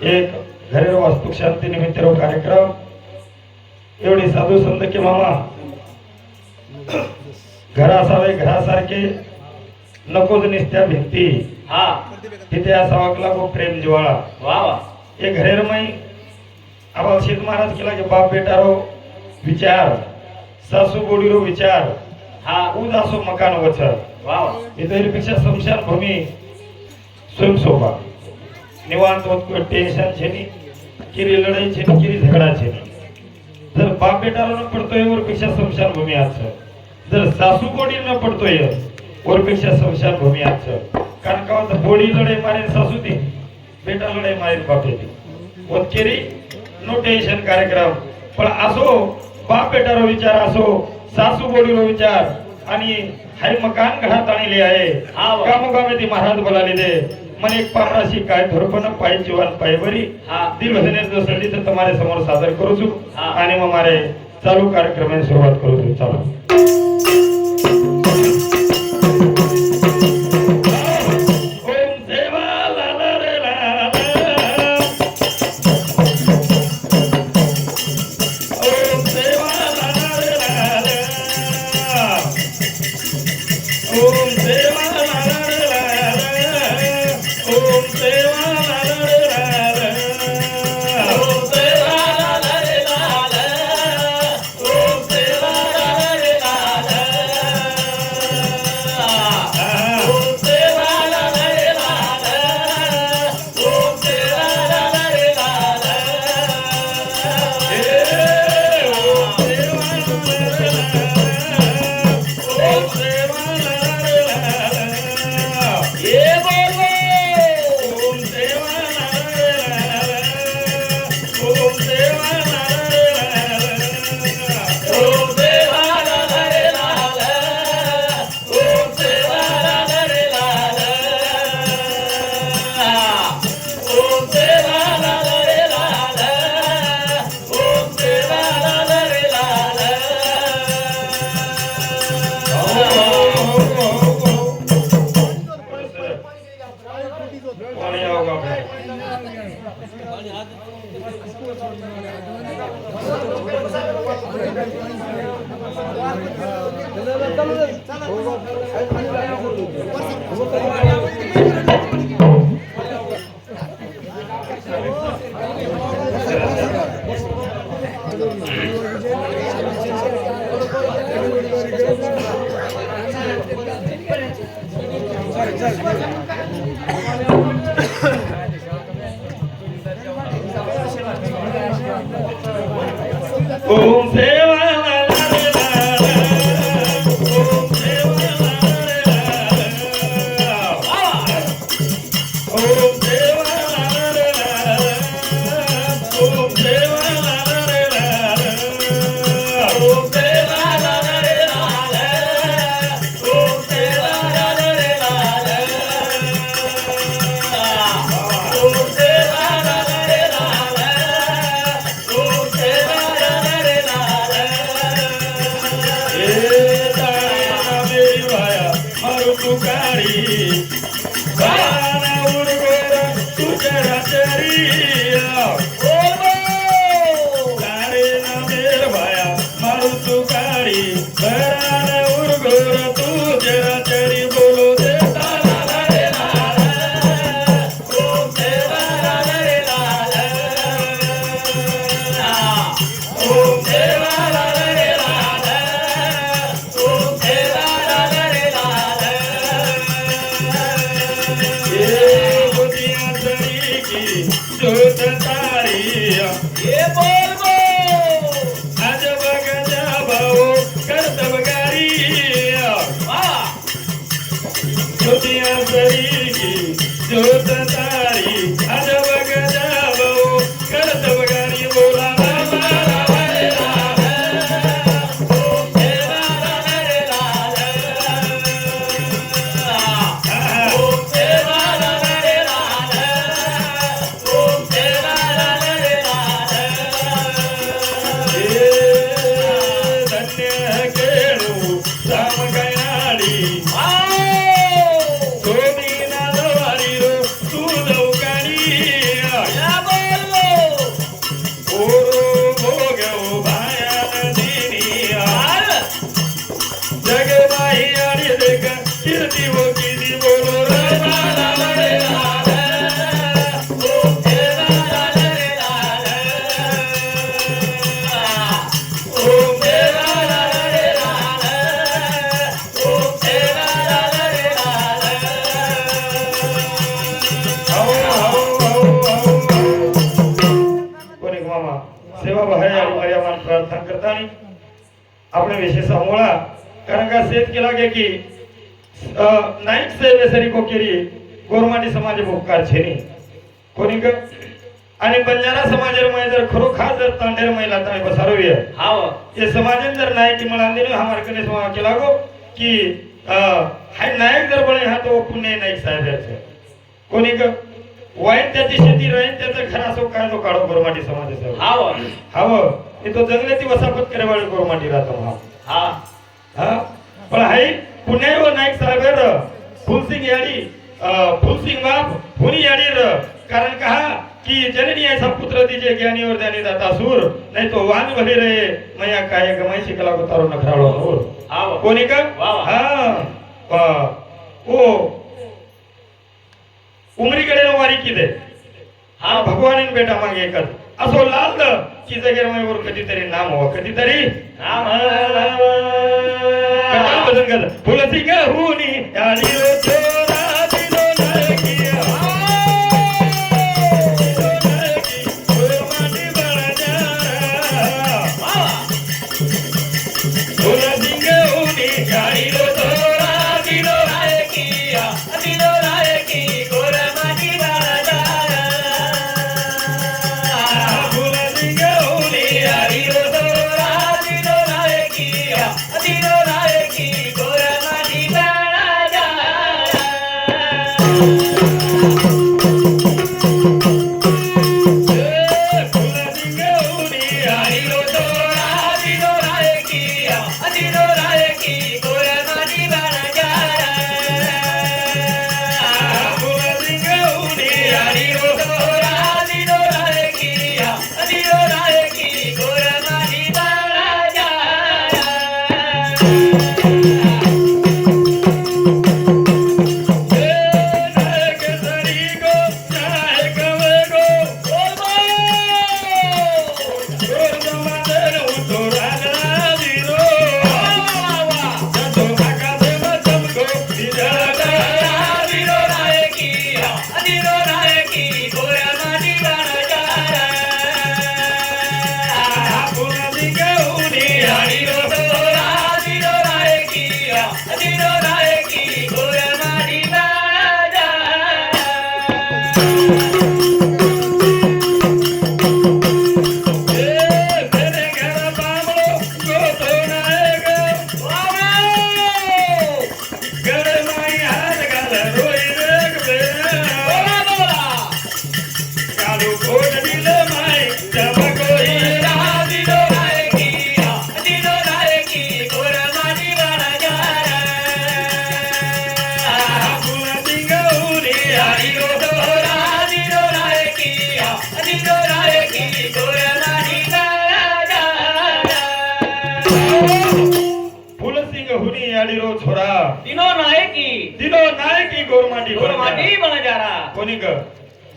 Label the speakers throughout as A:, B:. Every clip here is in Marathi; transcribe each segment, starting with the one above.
A: एक घरेर वास्तू शांती निमित्त कार्यक्रम एवढी साधू संत की मामा घरा असावे घरासारखे नकोच निस्त्या भिंती
B: हा
A: तिथे असावा लागो प्रेम जिवाळा
B: वा वा
A: हे घरेरमय आबा शेत महाराज केला की बाप बेटारो विचार सासू बोडीरो विचार
B: हा
A: ऊज असो मकान वचर
B: वा वा
A: इतरपेक्षा स्मशान भूमी स्वयंशोभा निवांत होत कोई टेन्शन छे नी किरी लढाई छे नी किरी झगडा छे नी जर बाप बेटारो न पडतोय वरपेक्षा स्मशान भूमी आछ जर सासू बोडी न पडतोय वरपेक्षा स्मशान भूमी आछ कारण का बोडी लढाई मारे सासू ती बेटा लढाई मारे बाप ती वत केरी नो टेन्शन कार्यक्रम पण असो बाप बेटारो विचार असो सासू बोडीरो विचार आणि हाय मकान घरात आणले आहे कामोगामे ती महाराज बोलाले दे मन एक पामराशी काय धोरपण पाय जीवन पायवरी दिल भजने जो संगीत तुम्हारे समोर सादर करू छु आणि मग मारे चालू कार्यक्रमाची सुरुवात करू छु चालू ओम सेवा काम करता नहीं આપણે વિશે સામોળા કારણ કે સેત કે લાગે કે નાઈક સેવેસરી કો કેરી ગોરમાટી સમાજે ઉપકાર છે ની કોની ક आणि बंजारा समाजमध्ये जर खरो खास जर तांडेर महिला ताई बसारोवी हाव ये समाज अंदर नायक की मळांदे हमारे कने समा के लागो की हाय नायक जर बळे हा तो पुणे नायक साहेब आहे कोणी क वाईट त्याची शेती राहील त्याचं खरा सो काय तो काढो गोरमाटी समाजाचा हाव हाव ये तो जंगलाची वसापत करे वाले गोरमाटी राहतो हा हा पण हाय पुणे व नायक साहेब फुलसिंग याडी फुलसिंग बाप हुनी याडी कारण कहा कि जननी ऐसा पुत्र दीजिए ज्ञानी और ध्यानी दाता सूर नहीं तो वान भले रहे मैया काय गमाई शिकला को तारो नखराळो नूर हां कोणी का हां ओ उमरी कडे वारी किदे हां भगवान बेटा मागे कर असो लाल की जगेर मै वर कधीतरी नाम हो कधीतरी नाम कथा बदल कर फुलसिंग हुनी याडी रो चोरा दिलो नरकिया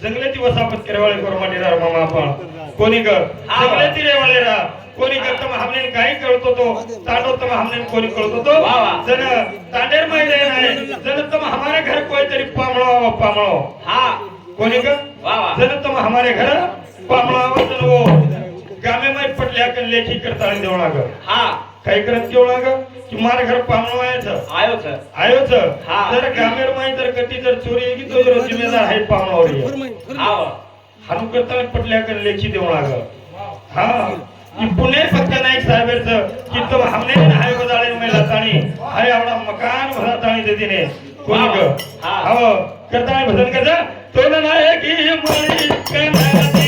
A: जंगलाची वसापत करवाळे गोरमाटी रा मामा आपण कोणी ग जंगलाची रेवाळे रा कोणी ग तम हमने काही कळतो तो ताडो तम हमने कोणी कळतो तो जन तांडेर माहिती नाही जन तम हमारे घर कोई तरी पामळो हां कोणी ग जन तम हमारे घर पामळो जन वो गामे में पटल्या कन लेखी करता देवणा ग हां काही करत केवणा ग कि मारे घर पामणो आयो छ जर गामेर माई जर कटी जर चोरी की तो जर जिम्मेदार है पामणो रे हां हानु करता पटल्या कर लेखी देवणा ग हां कि पुणे फक्त नाईक साहेबच कि तो हमने हाय बजाळे में लाताणी हाय आवडा मकान भरा ताणी देदीने कोणी ग हां करता भजन करजा तो ना है की मळी कनाती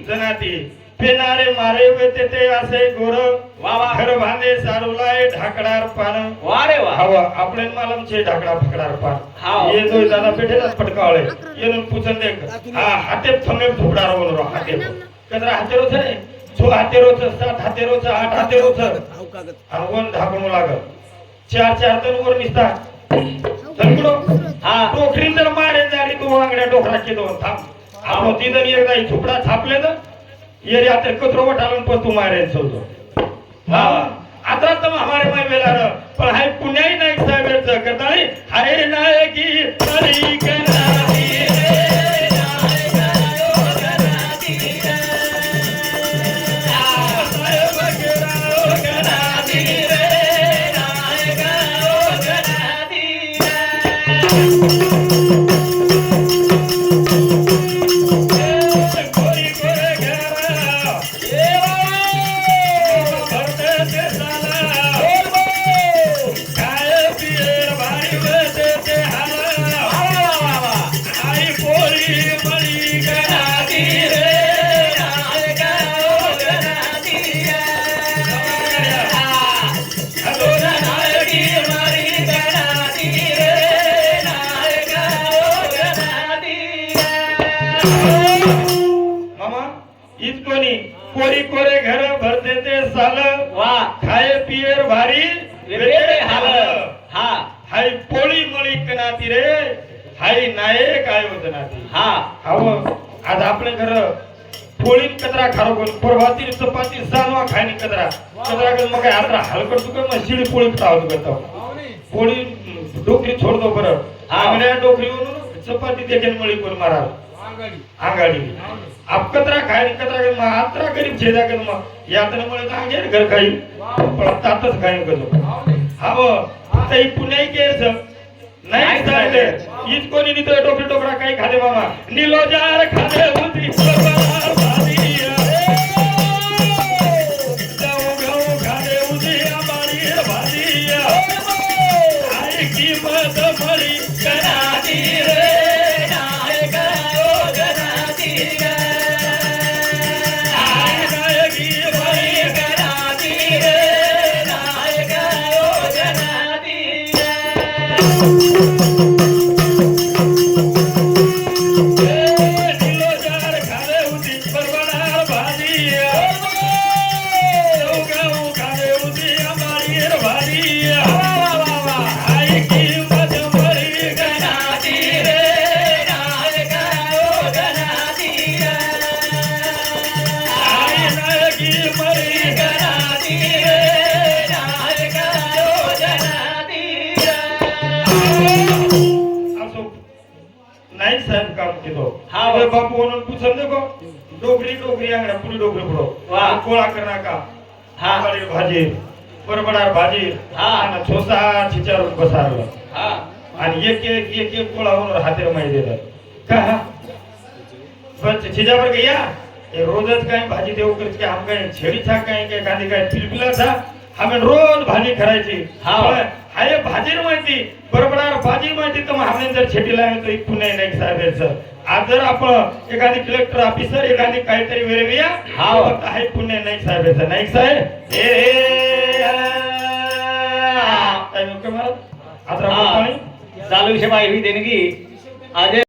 A: जनाती पेनारे मारे होते ते असे गोर
B: वा वा
A: घर बांधे सारुलाय ढाकडार पान
B: वारे वा
A: हवा आपले मालमचे ढाकड़ा फकडार पान
B: हाव.
A: ये जो दादा पेठेला पटकावले येऊन पूछन देख हा हाते फमे झुकडार बोलरो हाते कदरा हाते रोच रे छो हाते रोच सात हाते रोच आठ हाते रोच आणि वन ढाकणू लागल चार चार तन वर निसता तनकडो
B: हा
A: टोकरीन जर मारे जारी तू वांगड्या डोकराचे दोन थांब आपण तिथं एकदा ही झुपडा छापले तर ये आता कचरो वटाळून पण तू मारे सोडतो हा आता तर हमारे माय वेला पण हाय पुण्याही नाही साहेबचं करताळी हरे नायकी तरी कनाती रे नायक ओ कनाती रे साहेब केरा ओ कनाती रे नायक ओ कनाती रे कोरी कोरे घर भरते ते साल
B: वा
A: खाए पिएर भारी
B: वेगळे हाल हा
A: हाय पोळी मळी कनाती रे हाय नाये काय होत नाती
B: हा
A: हाव आज आपले घर पोळी कचरा खारो कोण परवाती चपाती सांवा खायनी कचरा कचरा कर मग आत्रा हलकट तू का शिडी पोळी खाव तू करतो पोळी डोकरी छोड दो बरं आंगड्या डोकरीवरून चपाती देखील मळी कोण मारा आंगाडी आप कचरा खाय कचरा कर आत्रा गरीब छेदा कर मग यातनं मुळे आंगे घर खाई पण तातच खाई करो हाव आता ही पुण्याई केस नाही चालले हीच कोणी नित डोकरी डोकरा काही खाले मामा निलोजार खाले होती परवार भादिया जाऊ गाऊ खाले होती आमारी भादिया आई किंमत मरी कनाती रे नायक ओ कनाती रे नाही साहेब काम केलो
B: हा
A: बापू म्हणून पूछन देखो डोगरी डोगरी आंगडा पुरी डोगरी पडो
B: वाह
A: कोळा करना का
B: हा
A: बड़ी भाजी बरबडार भाजी
B: हा
A: आणि छोसा छिचारून बसारलं
B: हा
A: आणि एक कोळा होऊन हाते माई दिलं का बस छिजावर गया ये रोजच काय भाजी देऊ करत की हम काय छेडी था काय काय गांधी काय पिलपिला था हमें रोज भाजी करायची
B: हा
A: हाय भाजी माहिती बरोबर भाजी माहिती तर हमें जर छेटीला आहे तर पुणे नाही साहेबांचं आज जर आपण एखादी कलेक्टर ऑफिसर एखादी काहीतरी वेरेविया हा हाय पुणे नाही साहेबांचं नाही साहेब आता
B: चालू विषय माहिती देणगी आज